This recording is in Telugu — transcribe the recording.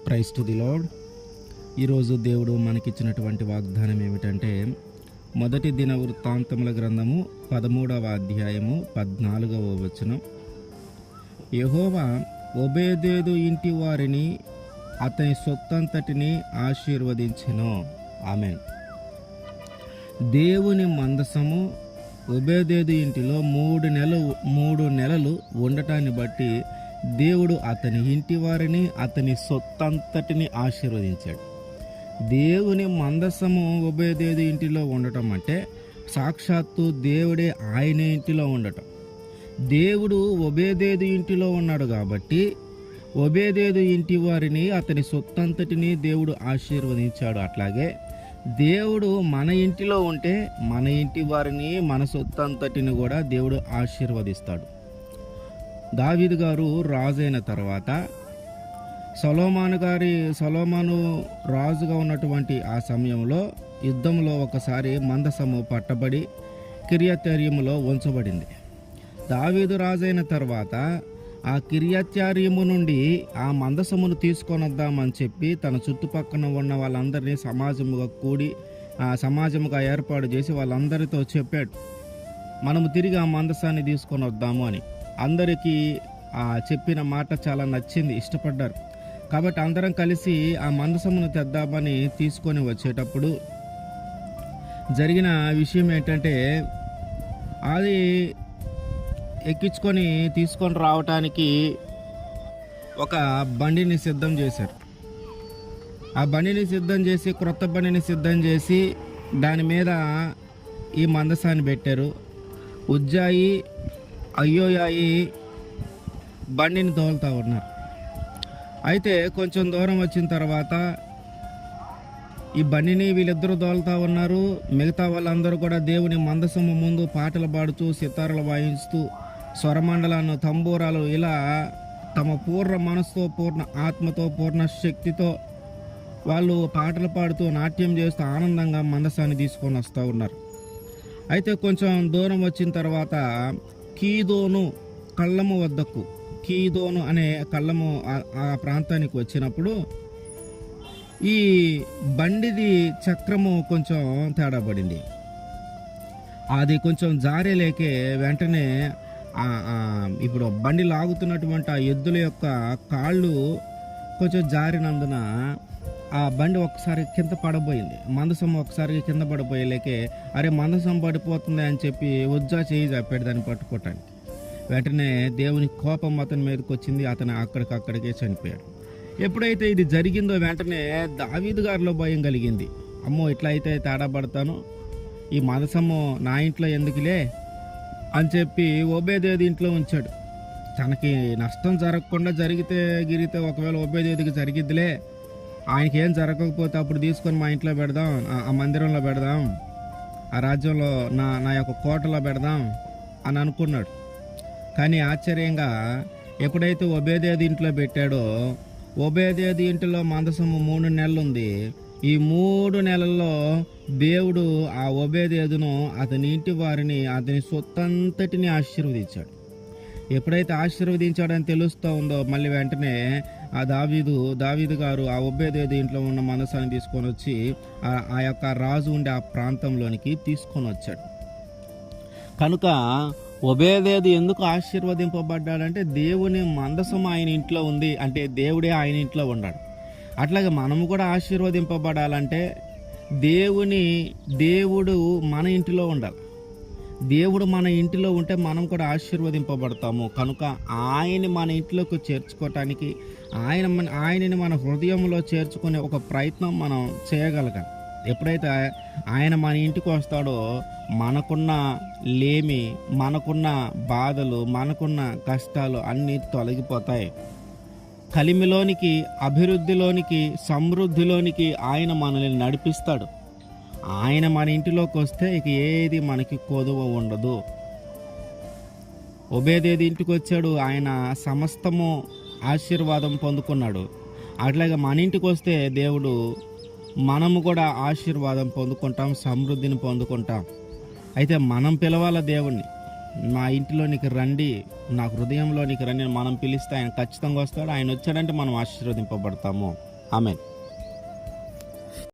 Praise to the lord. ఈరోజు దేవుడు మనకిచ్చినటువంటి వాగ్దానం ఏమిటంటే, మొదటి దిన వృత్తాంతముల గ్రంథము 13వ అధ్యాయము 14వ వచనం. యెహోవా ఓబేదేదు ఇంటి వారిని అతని సొత్తంతటిని ఆశీర్వదించెను. ఆమేన్. దేవుని మందసము ఓబేదేదు ఇంటిలో మూడు నెలలు ఉండటాన్ని బట్టి దేవుడు అతని ఇంటి వారిని అతని సొత్తంతటిని ఆశీర్వదించాడు. దేవుని మందసము ఓబేదేదు ఇంటిలో ఉండటం అంటే సాక్షాత్తు దేవుడే ఆయన ఇంటిలో ఉండటం. దేవుడు ఓబేదేదు ఇంటిలో ఉన్నాడు కాబట్టి ఓబేదేదు ఇంటి వారిని అతని సొత్తంతటిని దేవుడు ఆశీర్వదించాడు. అట్లాగే దేవుడు మన ఇంటిలో ఉంటే మన ఇంటి వారిని మన సొత్తంతటిని కూడా దేవుడు ఆశీర్వదిస్తాడు. దావీదు గారు రాజైన తర్వాత సొలొమోను రాజుగా ఉన్నటువంటి ఆ సమయంలో యుద్ధంలో ఒకసారి మందసము పట్టబడి కిర్యత్యారీములో ఉంచబడింది. దావీదు రాజైన తర్వాత ఆ కిర్యత్యారీము నుండి ఆ మందసమును తీసుకొని వద్దామని చెప్పి తన చుట్టుపక్కన ఉన్న వాళ్ళందరినీ సమాజముగా ఏర్పాటు చేసి వాళ్ళందరితో చెప్పాడు, మనము తిరిగి ఆ మందసాన్ని తీసుకొని వద్దాము అని. అందరికీ ఆ చెప్పిన మాట చాలా నచ్చింది, ఇష్టపడ్డారు. కాబట్టి అందరం కలిసి ఆ మందసమును తెద్దామని తీసుకొని వచ్చేటప్పుడు జరిగిన విషయం ఏంటంటే, అది ఎక్కించుకొని తీసుకొని రావటానికి ఒక బండిని సిద్ధం చేశారు. ఆ బండిని సిద్ధం చేసి క్రొత్త బండిని సిద్ధం చేసి దాని మీద ఈ మందసాన్ని పెట్టారు. ఉజ్జాయి అయ్యోయాయి బండిని తోలుతూ ఉన్నారు. అయితే కొంచెం దూరం వచ్చిన తర్వాత ఈ బండిని వీళ్ళిద్దరూ తోలుతూ ఉన్నారు. మిగతా వాళ్ళందరూ కూడా దేవుని మందసము ముందు పాటలు పాడుతూ సితారాలు వాయిస్తూ స్వరమండలాలను తంబూరాలు ఇలా తమ పూర్ణ మనసుతో పూర్ణ ఆత్మతో పూర్ణ శక్తితో వాళ్ళు పాటలు పాడుతూ నాట్యం చేస్తూ ఆనందంగా మందసాన్ని తీసుకొని వస్తూ ఉన్నారు. అయితే కొంచెం దూరం వచ్చిన తర్వాత కీదోను కళ్ళము వద్దకు, కీదోను అనే కళ్ళము ఆ ప్రాంతానికి వచ్చినప్పుడు ఈ బండిది చక్రము కొంచెం తేడా పడింది. అది కొంచెం జారేలేకే వెంటనే ఇప్పుడు బండి లాగుతున్నటువంటి ఆ ఎద్దుల యొక్క కాళ్ళు కొంచెం జారినందున ఆ బండి ఒకసారి కింద పడబోయింది. మందసం ఒకసారి కింద పడిపోయేలేకే అరే మందసం పడిపోతుంది అని చెప్పి ఉజ్జా చేయి చాపాడు దాన్ని పట్టుకోవటానికి. వెంటనే దేవుని కోపం అతని మీదకి వచ్చింది. అతను అక్కడికక్కడికే చనిపోయాడు. ఎప్పుడైతే ఇది జరిగిందో వెంటనే దావీదు గారిలో భయం కలిగింది. అమ్మో, ఇట్లా అయితే తేడా పడతాను, ఈ మందసము నా ఇంట్లో ఎందుకులే అని చెప్పి ఓబేదేదు ఇంట్లో ఉంచాడు. తనకి నష్టం జరగకుండా గిరితే ఒకవేళ ఓబేదేదుకి జరిగిద్దిలే, ఆయనకి ఏం జరగకపోతే అప్పుడు తీసుకొని మా ఇంట్లో పెడదాం, ఆ మందిరంలో పెడదాం, ఆ రాజ్యంలో నా యొక్క కోటలో పెడదాం అని అనుకున్నాడు. కానీ ఆశ్చర్యంగా ఎప్పుడైతే ఓబేదేదు ఇంట్లో పెట్టాడో, ఓబేదేదు ఇంటిలో మందసము 3 నెలలు ఉంది. ఈ 3 నెలల్లో దేవుడు ఆ ఓబేదేదును అతని ఇంటి వారిని అతని సొత్తంతటిని ఆశీర్వదించాడు. ఎప్పుడైతే ఆశీర్వదించాడని తెలుస్తూ ఉందో మళ్ళీ వెంటనే ఆ దావీదు గారు ఆ ఓబేదేదు ఇంట్లో ఉన్న మందసాన్ని తీసుకొని వచ్చి ఆ యొక్క రాజు ఉండే ఆ ప్రాంతంలోనికి తీసుకొని వచ్చాడు. కనుక ఓబేదేదు ఎందుకు ఆశీర్వదింపబడ్డాడంటే దేవుని మందసం ఆయన ఇంట్లో ఉంది అంటే దేవుడే ఆయన ఇంట్లో ఉన్నాడు. అట్లాగే మనము కూడా ఆశీర్వదింపబడాలంటే దేవుడు మన ఇంటిలో ఉండాలి. దేవుడు మన ఇంటిలో ఉంటే మనం కూడా ఆశీర్వదింపబడతాము. కనుక ఆయన్ని మన ఇంట్లోకి చేర్చుకోవటానికి ఆయనని మన హృదయంలో చేర్చుకునే ఒక ప్రయత్నం మనం చేయగలగాలి. ఎప్పుడైతే ఆయన మన ఇంటికి వస్తాడో మనకున్న లేమి, మనకున్న బాధలు, మనకున్న కష్టాలు అన్నీ తొలగిపోతాయి. కలిమిలోనికి, అభివృద్ధిలోనికి, సమృద్ధిలోనికి ఆయన మనల్ని నడిపిస్తాడు. ఆయన మన ఇంటిలోకి వస్తే ఇక ఏది మనకి కొదువ ఉండదు. ఓబేదేదు ఇంటికి వచ్చాడు, ఆయన సమస్తము ఆశీర్వాదం పొందుకున్నాడు. అట్లాగే మన ఇంటికి వస్తే దేవుడు మనము కూడా ఆశీర్వాదం పొందుకుంటాం, సమృద్ధిని పొందుకుంటాం. అయితే మనం పిలవాల దేవుణ్ణి, నా ఇంటిలోనికి రండి, నా హృదయంలోనికి రండి మనం పిలిస్తే ఆయన ఖచ్చితంగా వస్తాడు. ఆయన వచ్చాడంటే మనం ఆశీర్వదింపబడతాము. ఆమెన్.